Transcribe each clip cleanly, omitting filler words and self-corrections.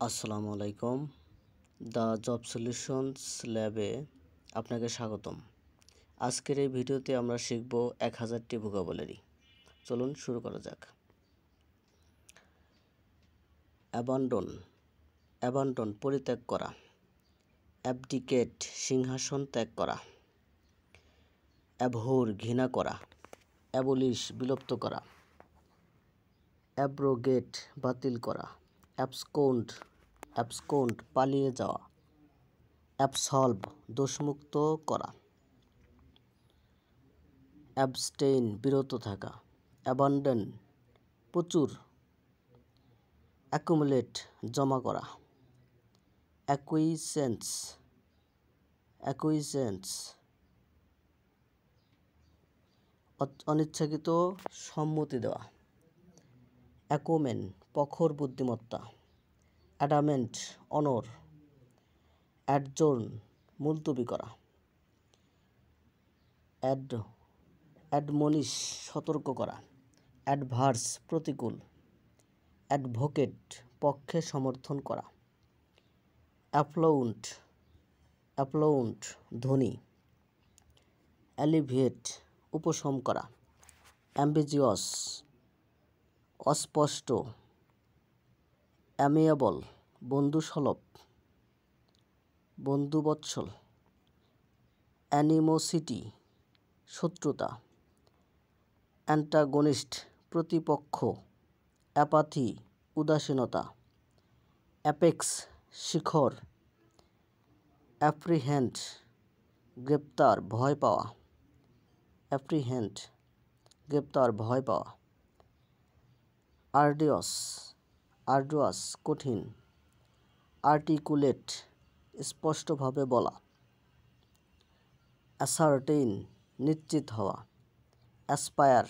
আসসালামু আলাইকুম। The job solutions ল্যাবে আপনাকে স্বাগতম। আজকের এই ভিডিওতে আমরা শিখব 1000টি ভোকাবুলারি। চলুন শুরু করা যাক। অ্যাবান্ডন পরিত্যাগ করা। অ্যাবডিকেট সিংহাসন ত্যাগ করা। অ্যাবহর ঘৃণা করা। অ্যাবলিশ বিলুপ্ত করা। অ্যাব্রোগেট বাতিল করা। অ্যাবসকন্ড পালিয়ে যাওয়া। অ্যাবসলভ দোষমুক্ত করা। অ্যাবস্টেইন বিরত থাকা। অ্যাবান্ডন প্রচুর। অ্যাকুমুলেট জমা করা। অ্যাকুইসেন্স অনিচ্ছাকৃত সম্মতি দেওয়া। অ্যাকোমেন প্রখর বুদ্ধিমত্তা। অ্যাডামেন্ট অনর। অ্যাডজোর্ন মুলতবি করা। অ্যাডমনিশ সতর্ক করা। অ্যাডভার্স প্রতিকূল। অ্যাডভোকেট পক্ষে সমর্থন করা। অ্যাপ্লাউন্ড ধ্বনি। অ্যালিভিয়েট উপশম করা। অ্যাম্বিজিয়াস অস্পষ্ট। অ্যামিয়েবল বন্ধুসুলভ বন্ধুবৎসল। অ্যানিমোসিটি শত্রুতা। অ্যান্টাগনিস্ট প্রতিপক্ষ। অ্যাপাথি উদাসীনতা। অ্যাপেক্স শিখর। অ্যাপ্রিহেন্ড গ্রেপ্তার ভয় পাওয়া। আর্ডিয়াস কঠিন। আর্টিকুলেট স্পষ্টভাবে বলা। অ্যাসার্টেইন নিশ্চিত হওয়া। অ্যাসপায়ার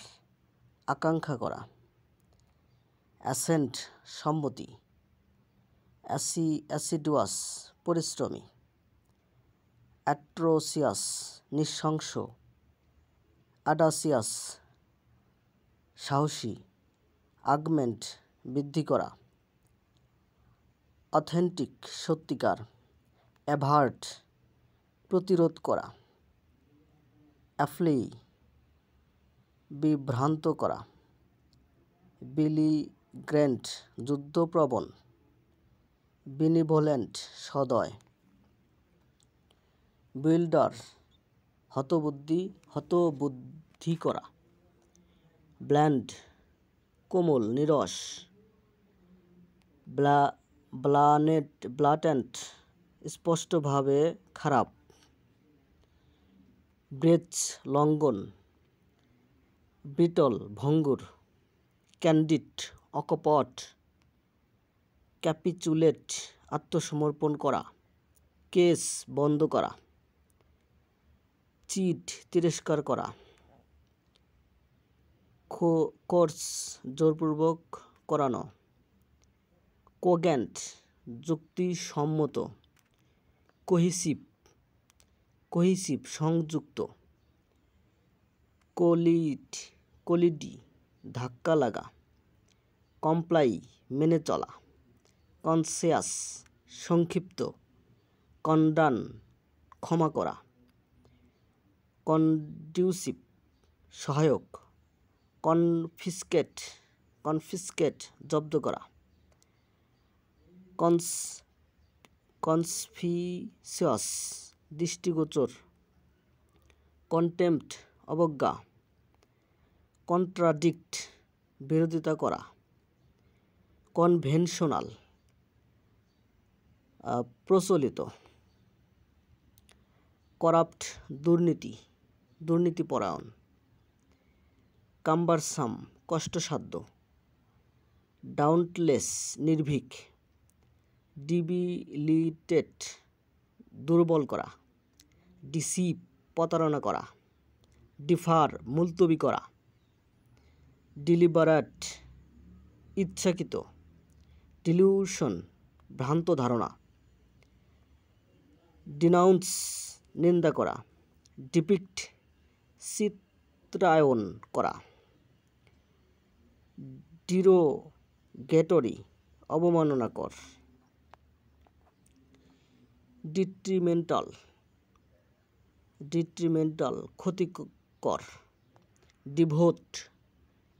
আকাঙ্ক্ষা করা। অ্যাসেন্ট সম্মতি। অ্যাসিডুয়াস পরিশ্রমী। অ্যাট্রোসিয়াস নৃশংস। অ্যাডাসিয়াস সাহসী। আগমেন্ট বৃদ্ধি করা। অথেন্টিক সত্যিকার। অ্যাভার্ট প্রতিরোধ করা। অ্যাফ্লি বিভ্রান্ত করা। বিলিগ্রেন্ট যুদ্ধপ্রবণ। বিনিভোলেন্ট সদয়। বিল্ডার হতবুদ্ধি করা। ব্ল্যান্ড কোমল নিরস। ব্লাটেন্ট স্পষ্টভাবে খারাপ। ব্রেচ লঙ্ঘন। ব্রিটল ভঙ্গুর। ক্যান্ডিড অকপট। ক্যাপিচুলেট আত্মসমর্পণ করা। কেস বন্ধ করা। চিট তিরস্কার করা। কোর্স জোরপূর্বক করানো। কোগ্যান্ট যুক্তিসম্মত। কোহিসিভ সংযুক্ত। কোলিডি ধাক্কা লাগা। কমপ্লাই মেনে চলা। কনসিয়াস সংক্ষিপ্ত। কন্ডান ক্ষমা করা। কনডিউসিভ সহায়ক। কনফিসকেট জব্দ করা। কনসপিসিয়াস দৃষ্টিগোচর। কন্টেম্পট অবজ্ঞা। কন্ট্রাডিক্ট বিরোধিতা করা। কনভেনশনাল প্রচলিত। করাপ্ট দুর্নীতিপরায়ণ। কাম্বারসাম কষ্টসাধ্য। ডাউন্টলেস নির্ভীক। ডিবিলিটেট দুর্বল করা। ডিসিভ প্রতারণা করা। ডিফার মুলতবি করা। ডিলিবারেট ইচ্ছাকৃত। ডিলিউশন ভ্রান্ত ধারণা। ডিনাউন্স নিন্দা করা। ডিপিক্ট চিত্রায়ন করা। ডিরোগেটরি অবমাননাকর। ডিট্রিমেন্টাল ক্ষতিকর,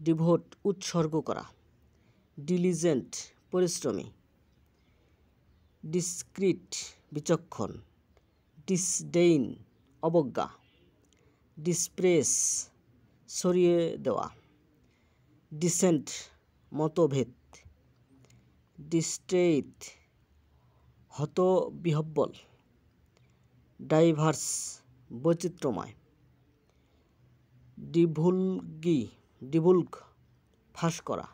ডিভোট উৎসর্গ করা, ডিলিজেন্ট পরিশ্রমী, ডিসক্রিট বিচক্ষণ, ডিসডেইন অবজ্ঞা, ডিসপ্রেস সরিয়ে দেওয়া, ডিসেন্ট মতভেদ, ডিস্ট্রেইট হতবিহ্বল, ডাইভার্স বৈচিত্র্যময়, ডিভুলগ ফাঁস করা,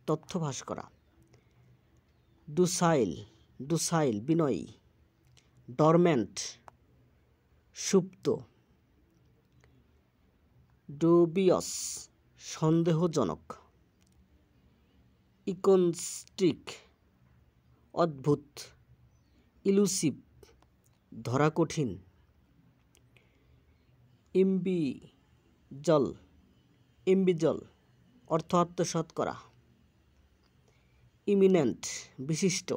তথ্য ফাঁস করা, ডুসাইল বিনয়ী, ডরম্যান্ট সুপ্ত, ডুবিয়াস সন্দেহজনক, ইকনস্ট্রিক অদ্ভুত, ইলুসিভ ধরা কঠিন, ইম্বিজল অর্থ আত্মসাৎ করা, ইমিনেন্ট বিশিষ্ট,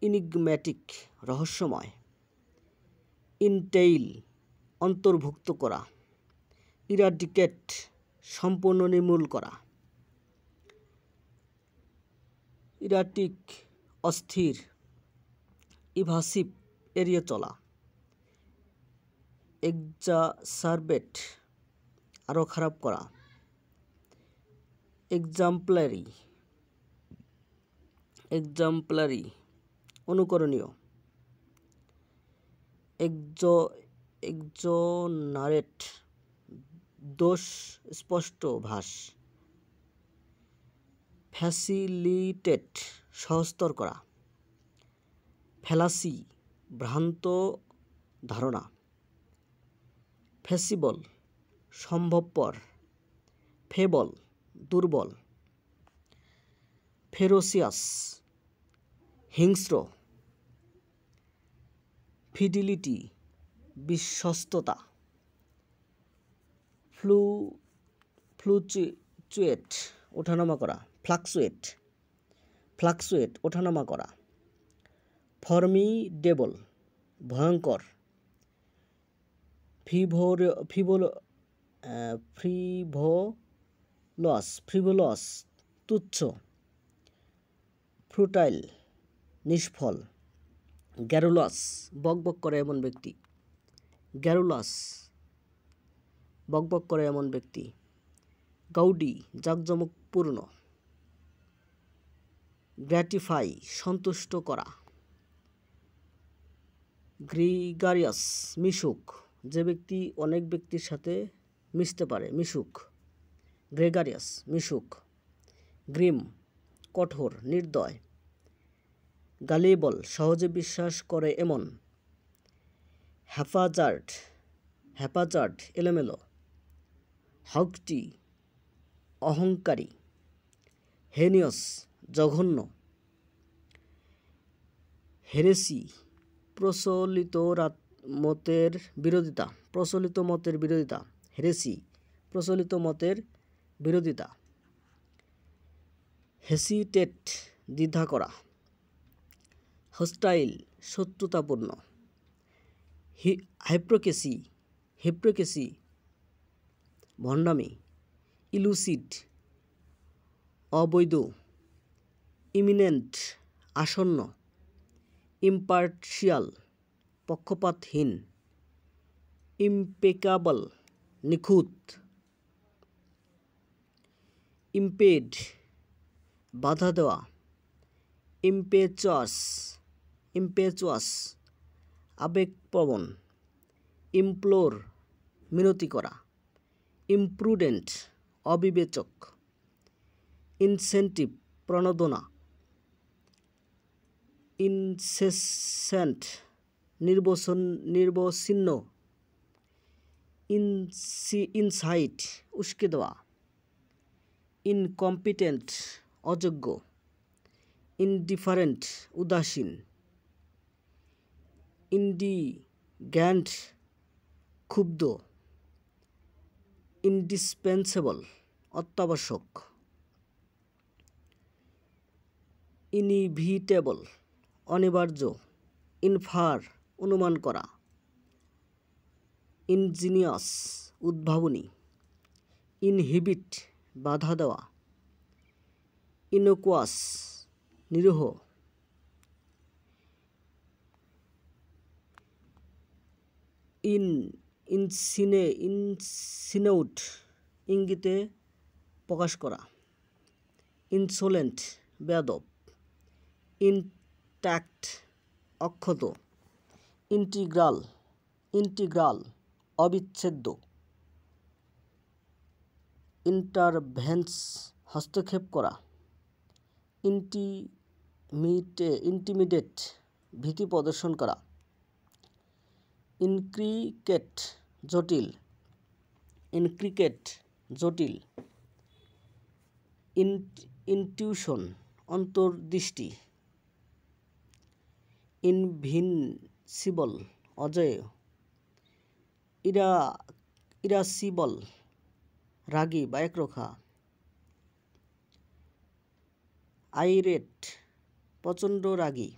ইনিগম্যাটিক রহস্যময়, ইনটেইল অন্তর্ভুক্ত করা, ইরাডিকেট সম্পূর্ণ নির্মূল করা, ইরাটিক অস্থির, ইভাসিভ এড়িয়ে চলা, এক্সাসারবেট আরও খারাপ করা, এক্সাম্পলারি অনুকরণীয়, এক্সোনারেট দোষ স্পষ্ট ভাস, ফ্যাসিলিটেট সহজতর করা, ফ্যালাসি ভ্রান্ত ধারণা, ফেসিবল সম্ভবপর, ফেবল দুর্বল, ফেরোসিয়াস হিংস্র, ফিডিলিটি বিশ্বস্ততা, ফ্লুচুয়েট ওঠানামা করা, ফ্লাকচুয়েট ওঠানামা করা, ফর্মিডেবল ভয়ঙ্কর, ফ্রিভোলাস তুচ্ছ, ফ্রুটাইল নিষ্ফল, গ্যারুলাস বকবক করে এমন ব্যক্তি, গাউডি জাঁকজমকপূর্ণ, গ্র্যাটিফাই সন্তুষ্ট করা, গ্রিগারিয়াস মিশুক যে ব্যক্তি অনেক ব্যক্তির সাথে মিশতে পারে, গ্রেগারিয়াস মিশুক, গ্রিম কঠোর নির্দয়, গালিবল সহজে বিশ্বাস করে এমন, হ্যাপাজার্ড এলোমেলো, হগটি অহংকারী, হেনিয়াস জঘন্য, হেরেসি প্রচলিত মতের বিরোধিতা, হেসিটেট দ্বিধা করা, হস্টাইল শত্রুতাপূর্ণ, হিপ্রোক্রেসি ভণ্ডামি, ইলুসিড অবৈধ, ইমিনেন্ট আসন্ন, ইম্পার্শিয়াল পক্ষপাতহীন, ইম্পেকাবল নিখুঁত, ইম্পেড বাধা দেওয়া, ইম্পেচুয়াস আবেগপ্রবণ, ইমপ্লোর মিনতি করা, ইমপ্রুডেন্ট অবিবেচক, ইনসেন্টিভ প্রণোদনা, ইনসেসেন্ট নির্বসিন্ন, ইনসাইট উস্কে দেওয়া, ইনকম্পিটেন্ট অযোগ্য, ইনডিফারেন্ট উদাসীন, ইন্ডিগ্যান্ট ক্ষুব্ধ, ইন্ডিসপেন্সেবল অত্যাবশ্যক, ইনভিটেবল অনিবার্য, ইনফার অনুমান করা, ইনজিনিয়াস উদ্ভাবনী, ইনহিবিট বাধা দেওয়া, ইনোকুয়াস নিরীহ, ইনসিনেউট ইঙ্গিতে প্রকাশ করা, ইনসোলেন্ট বেয়াদব, ইনট্যাক্ট অক্ষত, ইন্টিগ্রাল অবিচ্ছেদ্য, ইন্টারভেন্স হস্তক্ষেপ করা, ইন্টিমিডেট ভীতি প্রদর্শন করা, ইনক্রিকেট জটিল, ইনটিউশন অন্তর্দৃষ্টি, ইনভিনসিবল অজেয়, ইরাসিবল রাগী বা একরোখা, আইরেট প্রচণ্ড রাগী,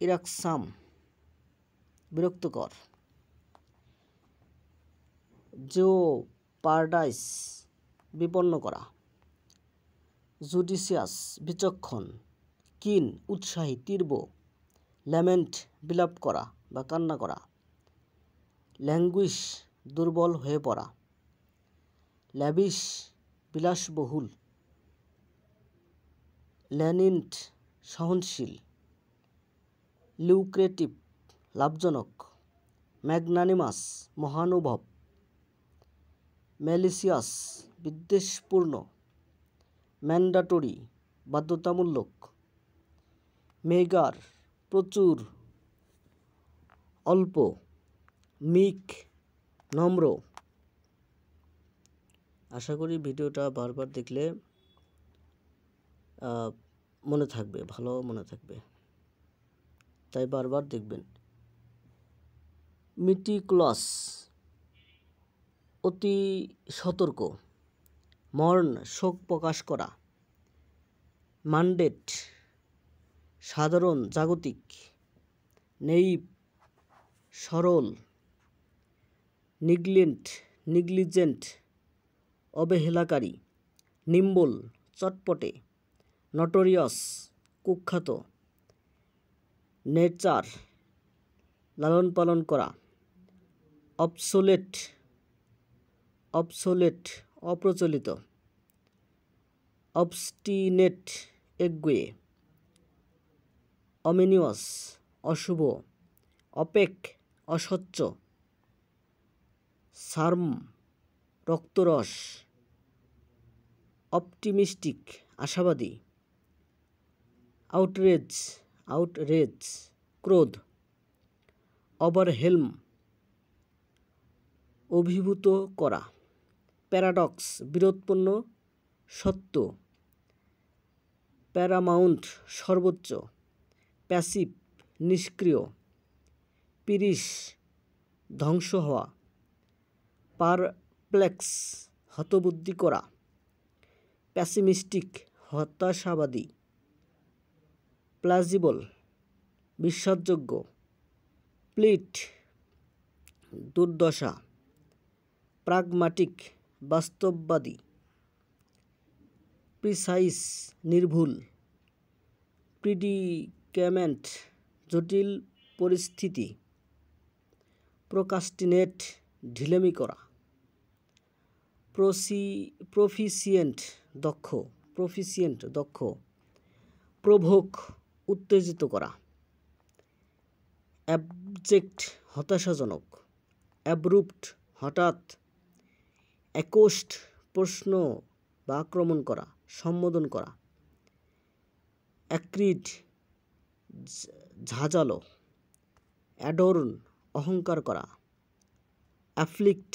ইরাকসাম বিরক্তকর, জিওপারডাইস বিপন্ন করা, জুডিশিয়াস বিচক্ষণ, কিন উৎসাহী তীব্র, ল্যামেন্ট বিলাপ করা বা কান্না করা, ল্যাঙ্গুইশ দুর্বল হয়ে পড়া, ল্যাভিশ বিলাসবহুল, ল্যানিন্ট সহনশীল, লিউক্রেটিভ লাভজনক, ম্যাগনানিমাস মহানুভব, ম্যালিসিয়াস বিদ্বেষপূর্ণ, ম্যান্ডাটরি বাধ্যতামূলক, মেগার প্রচুর অল্প, মিক নম্র। আশা করি ভিডিওটা বারবার দেখলে মনে থাকবে, ভালো মনে থাকবে, তাই বারবার দেখবেন। মিটিকুলাস অতি সতর্ক, মর্ন শোক প্রকাশ করা, মান্ডেট সাধারণ জাগতিক, নেইভ সরল, নিগলিজেন্ট অবহেলাকারী, নিম্বল চটপটে, নটোরিয়াস কুখ্যাত, নেচার লালন পালন করা, অবসোলেট অপ্রচলিত, অবস্টিনেট একগুঁয়ে, অমিনিয়াস অশুভ, অপেক অস্বচ্ছ, সার্ম রক্তরস, অপটিমিস্টিক আশাবাদী, আউটরেজ ক্রোধ, ওভারহেলম অভিভূত করা, প্যারাডক্স বিরোধপূর্ণ সত্য, প্যারামাউন্ট সর্বোচ্চ, প্যাসিভ নিষ্ক্রিয়, পিরিশ ধ্বংস হওয়া, পারপ্লেক্স হতবুদ্ধি করা, প্যাসিমিস্টিক হতাশাবাদী, প্লাজিবল বিশ্বাসযোগ্য, প্লিট দুর্দশা, প্রাগমাটিক বাস্তববাদী, প্রিসাইস নির্ভুল, প্রিডিক্যামেন্ট জটিল পরিস্থিতি, প্রোকাস্টিনেট ঢিলেমি করা, প্রফিসিয়েন্ট দক্ষ, প্রভোক উত্তেজিত করা, অ্যাবজেক্ট হতাশাজনক, অ্যাব্রুপ্ট হঠাৎ, অ্যাকোস্ট প্রশ্ন বা আক্রমণ করা, সম্বোধন করা, অ্যাক্রিড ঝাঁঝালো, অ্যাডর্ন অহংকার করা, অ্যাফ্লিক্ট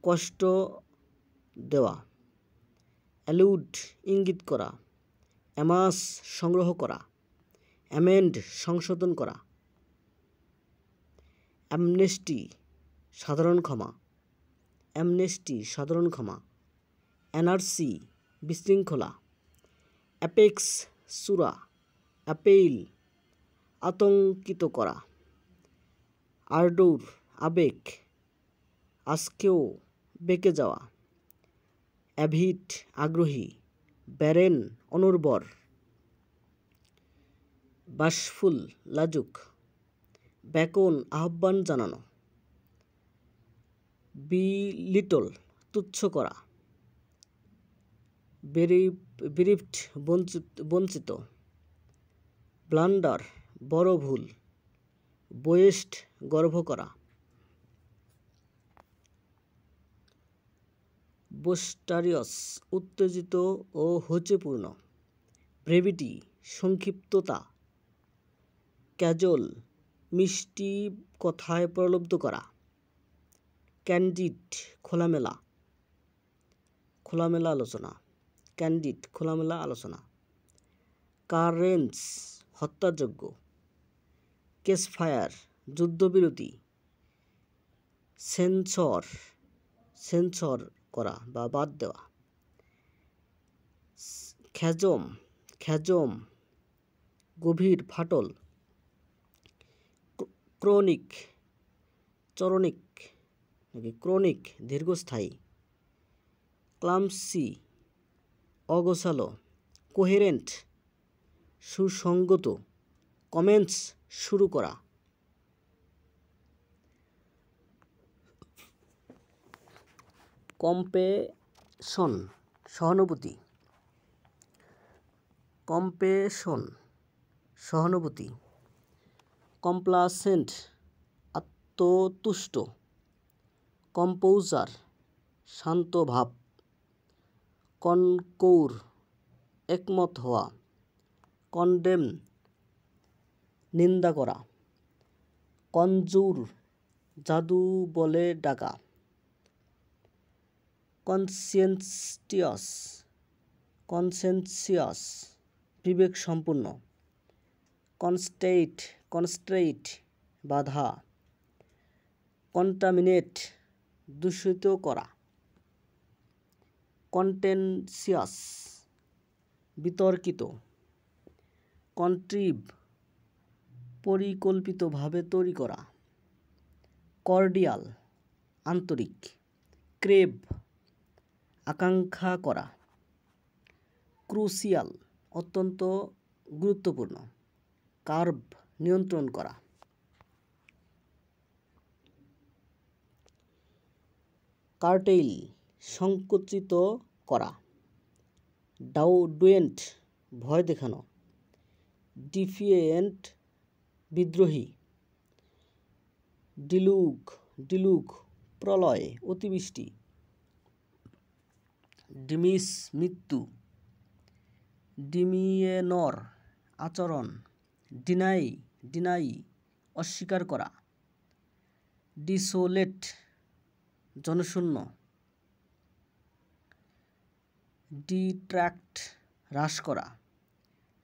কষ্ট দেওয়া, অ্যালুড ইঙ্গিত করা, অ্যামাস সংগ্রহ করা, অ্যামেন্ড সংশোধন করা, অ্যামনেস্টি সাধারণ ক্ষমা, অ্যানার্সি বিশৃঙ্খলা, অ্যাপেক্স সুরা, অ্যাপেইল আতঙ্কিত করা, আর্ডোর আবেগ, আজকেও বেঁকে যাওয়া, অ্যাভিড আগ্রহী, ব্যারেন অনুর্বর, বাশফুল লাজুক, ব্যাকন আহ্বান জানানো, বিলিটল তুচ্ছ করা, বেরিফড বঞ্চিত, ব্লান্ডার বড় ভুল, বোয়েস্ট গর্ভ করা, বোস্টারিয়াস উত্তেজিত ও হইচইপূর্ণ, ব্রেভিটি সংক্ষিপ্ততা, ক্যাজল মিষ্টি কথায় প্রলুব্ধ করা, ক্যান্ডিড খোলামেলা আলোচনা, ক্যান্ডিড খোলামেলা আলোচনা, কারেন্স হত্যাযোগ্য, কেসফায়ার যুদ্ধবিরতি, সেন্সর করা বা বাদ দেওয়া, খ্যাজম গভীর ফাটল, ক্রনিক দীর্ঘস্থায়ী, ক্লামসি অগোছালো, কোহেরেন্ট সুসংগত, কমেন্টস শুরু করা, কম্পেশন সহানুভূতি, কমপ্লাসেন্ট আত্মতুষ্ট, কম্পোজার শান্ত ভাব, কনকৌর একমত হওয়া, কনডেম নিন্দা করা, কনজুর জাদু বলে ডাকা, কনসেনসিয়াস বিবেক সম্পূর্ণ, কনস্ট্রেইট বাধা, কন্টামিনেট দূষিত করা, কন্টেনসিয়াস বিতর্কিত, কন্ট্রিভ পরিকল্পিতভাবে তৈরি করা, কর্ডিয়াল আন্তরিক, ক্রেভ আকাঙ্ক্ষা করা, ক্রুশিয়াল অত্যন্ত গুরুত্বপূর্ণ, কার্ভ নিয়ন্ত্রণ করা, কার্টেইল সংকুচিত করা, ডাউডেন্ট ভয় দেখানো, ডিফিয়েন্ট বিদ্রোহী, ডিলুগ প্রলয় অতিবৃষ্টি, ডিমিস মৃত্যু, ডিমিয়েনর আচরণ, ডিনাই অস্বীকার করা, ডিসোলেট জনশূন্য, ডিট্র্যাক্ট হ্রাস করা,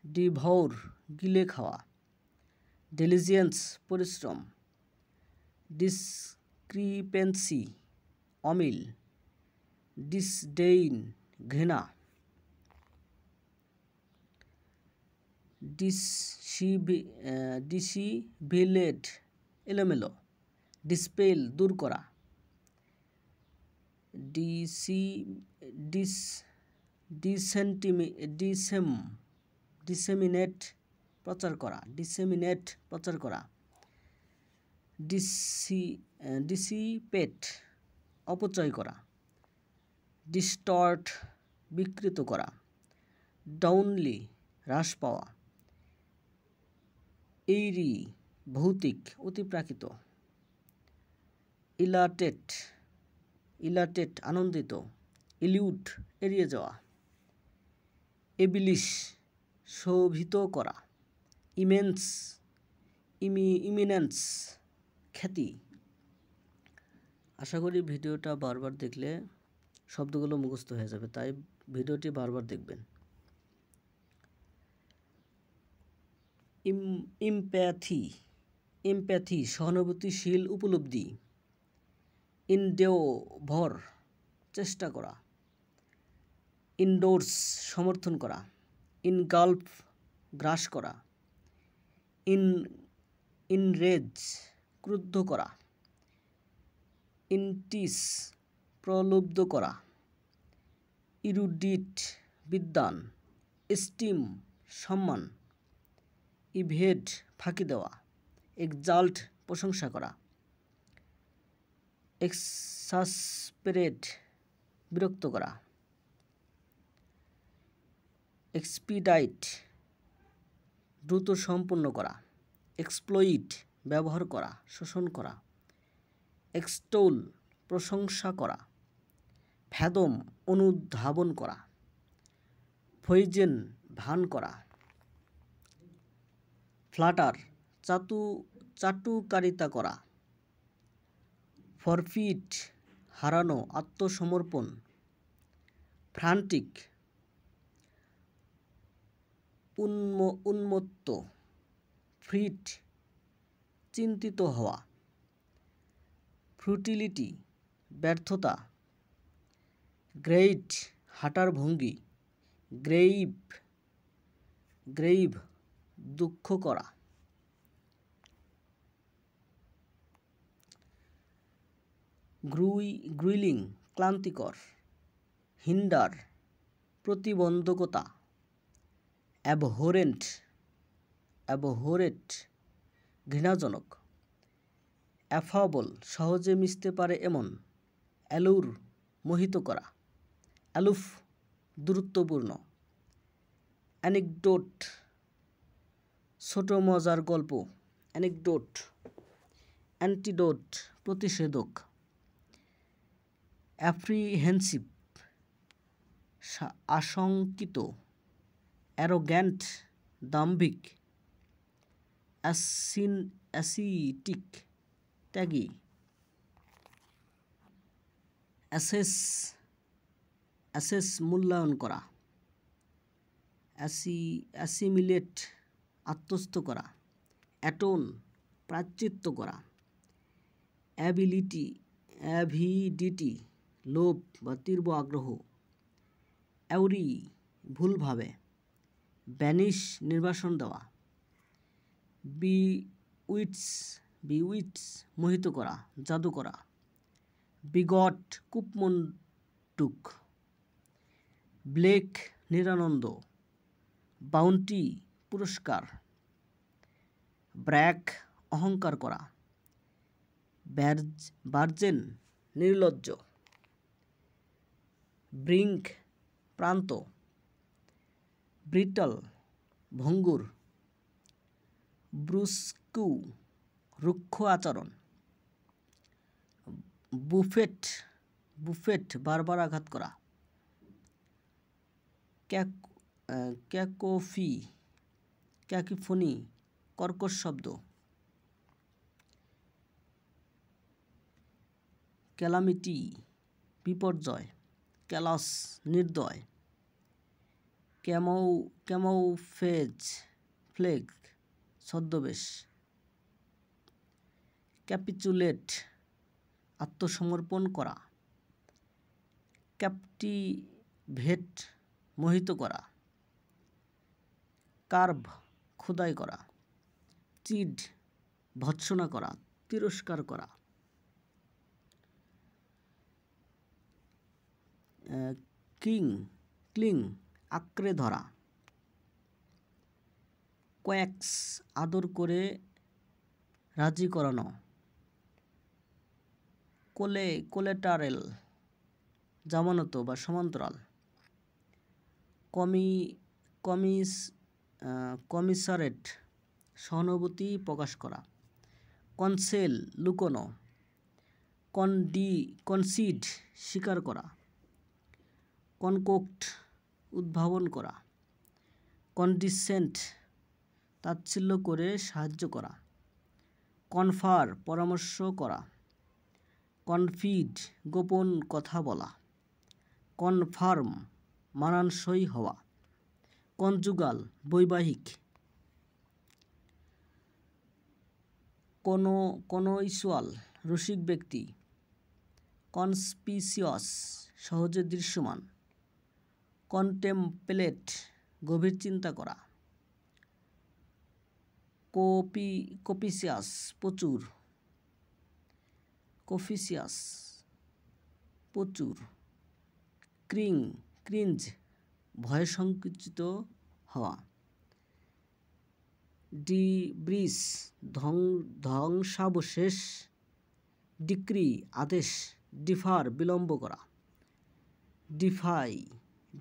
ডিভৌর গিলে খাওয়া, ডিলিজেন্স পরিশ্রম, ডিসক্রিপেন্সি অমিল, ডিসডেইন ঘৃণা, ডিসিভিলেট এলোমেলো, ডিসপেল দূর করা, ডিসেমিনেট প্রচার করা, ডিসিপেট অপচয় করা, ডিস্টর্ট বিকৃত করা, ডাউনলি হ্রাস পাওয়া, এইরি ভৌতিক অতিপ্রাকৃত, ইলাটেট আনন্দিত, ইলিউড এড়িয়ে যাওয়া, এবিলিশ শোভিত করা, ইমিনেন্স খ্যাতি। আশা করি ভিডিওটা বারবার দেখলে শব্দগুলো মুখস্থ হয়ে যাবে, তাই ভিডিওটি বারবার দেখবেন। ইমপ্যাথি সহানুভূতিশীল উপলব্ধি, ইনডেভর চেষ্টা করা, ইনডোর্স সমর্থন করা, ইনগাল্ফ গ্রাস করা, ইনরেজ ক্রুদ্ধ করা, ইনটিস প্রলুব্ধ করা, ইরুডিট বিদ্বান, এস্টিম সম্মান, ইভেড ফাঁকি দেওয়া, এক্সাল্ট প্রশংসা করা, এক্সাসপেরেট বিরক্ত করা, এক্সপিডাইট দ্রুত সম্পূর্ণ করা, এক্সপ্লইট ব্যবহার করা, শোষণ করা, এক্সটোল প্রশংসা করা, ফ্যাদম অনুধাবন করা, ফয়েজেন ভান করা, ফ্লাটার চাটুকারিতা করা, ফরফিট হারানো, আত্মসমর্পণ, ফ্রান্টিক উন্মত্ত, ফ্রিট চিন্তিত হওয়া, ফ্রুটিলিটি ব্যর্থতা, গ্রেইট হাঁটার ভঙ্গি, গ্রেইভ দুঃখ করা, গ্রুইলিং ক্লান্তিকর, হিন্ডার প্রতিবন্ধকতা, অ্যাবহোরেন্ট ঘৃণাজনক, অ্যাফাবল সহজে মিশতে পারে এমন, অ্যালুর মোহিত করা, অ্যালুফ দূরত্বপূর্ণ, অ্যানেকডোট ছোট মজার গল্প, অ্যানেকডোট, অ্যান্টিডোট প্রতিষেধক, অ্যাপ্রিহেনসিভ আশঙ্কিত, অ্যারোগ্যান্ট দাম্ভিক, অ্যাসিটিক ত্যাগী, অ্যাসেস মূল্যায়ন করা, অ্যাসিমিলেট আত্মস্থ করা, অ্যাটোন প্রায়শ্চিত্ত করা, অ্যাভিডিটি লোভ বা তীব্র আগ্রহ, অ্যাউরি ভুলভাবে, ব্যানিশ নির্বাসন দেওয়া, বিউইটস মোহিত করা, জাদু করা, বিগট কূপমণ্ডুক, ব্লেক নিরানন্দ, বাউন্টি পুরস্কার, ব্র্যাক অহংকার করা, ভার্জেন নির্লজ্জ, ব্রিঙ্ক প্রান্ত, ব্রিটল ভঙ্গুর, ব্রুস্কু রুক্ষ আচরণ, বুফেট বারবার আঘাত করা, ক্যাকোফোনি কর্কশ শব্দ, ক্যালামিটি বিপর্যয়, ক্যালাস নির্দয়, ক্যামোফ্লেগ ছদ্মবেশ, ক্যাপিচুলেট আত্মসমর্পণ করা, ক্যাপটিভেট মোহিত করা, কার্ভ খোদাই করা, চিড ভৎসনা করা, তিরস্কার করা, ক্লিং আঁকড়ে ধরা, কোয়াক্স আদর করে রাজি করানো, কোলেটারেল জামানত বা সমান্তরাল, কমিসারেট সহানুভূতি প্রকাশ করা, কনসেল লুকোনো, কনসিড স্বীকার করা, কনকোক্ট উদ্ভাবন করা, কনডিসেন্ট তাচ্ছিল্য করে সাহায্য করা, কনফার পরামর্শ করা, কনফিড গোপন কথা বলা, কনফার্ম মানানসই হওয়া, কনজুগাল বৈবাহিক, কনোইসুয়াল রসিক ব্যক্তি, কনস্পিসিয়াস সহজে দৃশ্যমান, কন্টেম্পলেট গভীর চিন্তা করা, কপিসিয়াস প্রচুর, কফিসিয়াস প্রচুর, ক্রিঞ্জ ভয়ে সংকুচিত হওয়া, ডিব্রিস ধ্বংসাবশেষ, ডিক্রি আদেশ, ডিফার বিলম্ব করা,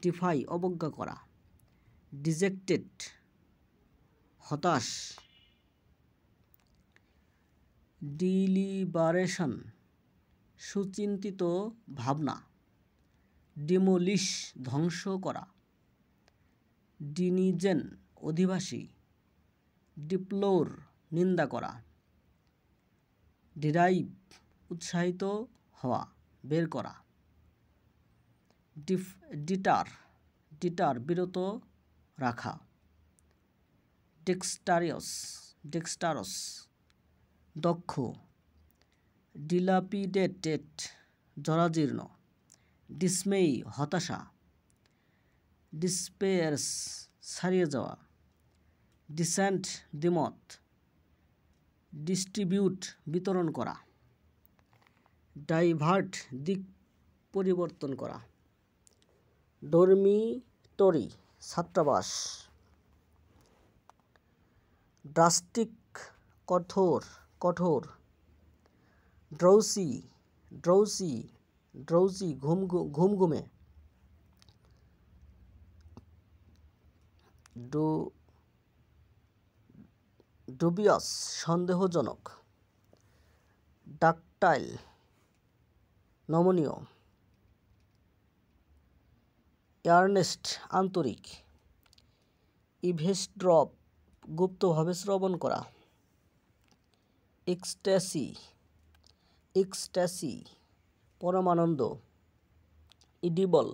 ডিফাই অবজ্ঞা করা, ডিজেক্টেড হতাশ, ডিলিবারেশন সুচিন্তিত ভাবনা, ডিমোলিশ ধ্বংস করা, ডিনিজেন অধিবাসী, ডিপ্লোর নিন্দা করা, ডিরাইভ উৎসাহিত হওয়া বের করা, ডিটার বিরত রাখা, ডেক্সটারস দক্ষ, ডিলাপিডেটেড জরাজীর্ণ, ডিসমেই হতাশা, ডিসপেয়ার্স ছাড়িয়ে যাওয়া, ডিসেন্ট দ্বিমত, ডিস্ট্রিবিউট বিতরণ করা, ডাইভার্ট দিক পরিবর্তন করা, ডরমিটরি ছাত্রাবাস, ড্রাস্টিক কঠোর, ড্রাউজি ঘুমঘুমে, ডুবিয়াস সন্দেহজনক, ডাকটাইল নমনীয়, ইয়ার্নেস্ট আন্তরিক, ইভেসড্রপ গুপ্তভাবে শ্রবণ করা, এক্সট্যাসি পরমানন্দ, ইডিবল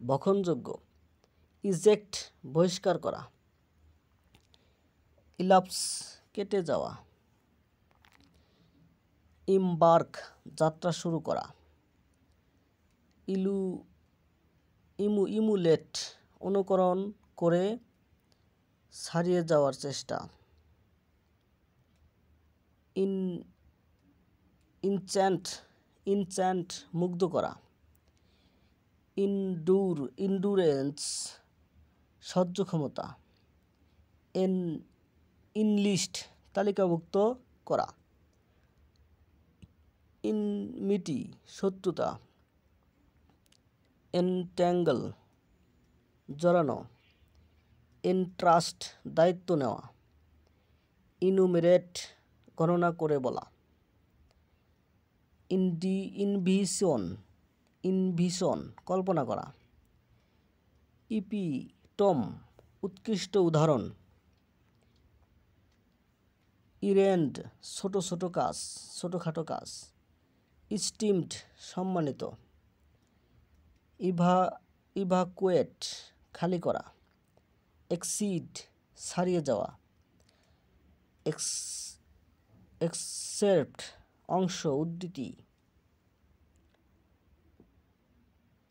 ভক্ষণযোগ্য, ইজেক্ট বহিষ্কার করা, ইলাপস কেটে যাওয়া, ইমবার্ক যাত্রা শুরু করা, ইমুলেট অনুকরণ করে ছাড়িয়ে যাওয়ার চেষ্টা, ইনচ্যান্ট মুগ্ধ করা, ইন্ডুরেন্স সহ্য ক্ষমতা, ইনলিস্ট তালিকাভুক্ত করা, ইনমিটি শত্রুতা, এনট্যাঙ্গল জড়ানো, এনট্রাস্ট দায়িত্ব নেওয়া, ইনুমেরেট গণনা করে বলা, ইনভিশন কল্পনা করা, ইপিটম উৎকৃষ্ট উদাহরণ, ইরেন্ড ছোটোখাটো কাজ, ইস্টিমড সম্মানিত, ইভাকুয়েট খালি করা, এক্সিড ছাড়িয়ে যাওয়া, এক্সেপ্ট অংশ উদ্ধৃতি,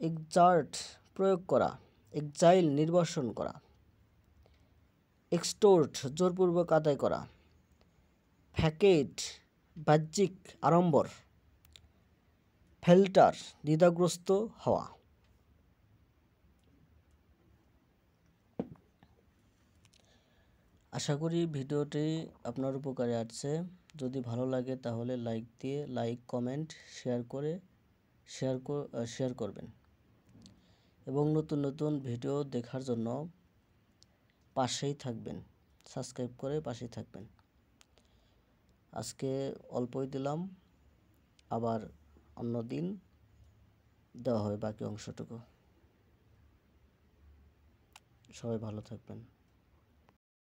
এক্সার্ট প্রয়োগ করা, এক্সাইল নির্বাসন করা, এক্সটোর্ট জোরপূর্বক আদায় করা, ফ্যাকেট বাহ্যিক আড়ম্বর, ফেল্টার দ্বিধাগ্রস্ত হওয়া। আশা করি ভিডিওটি আপনার উপকারে আসছে। যদি ভালো লাগে তাহলে লাইক কমেন্ট শেয়ার করবেন এবং নতুন ভিডিও দেখার জন্য পাশেই থাকবেন, সাবস্ক্রাইব করে পাশেই থাকবেন। আজকে অল্পই দিলাম, আবার অন্য দিন দেওয়া হবে বাকি অংশটুকু। সবাই ভালো থাকবেন।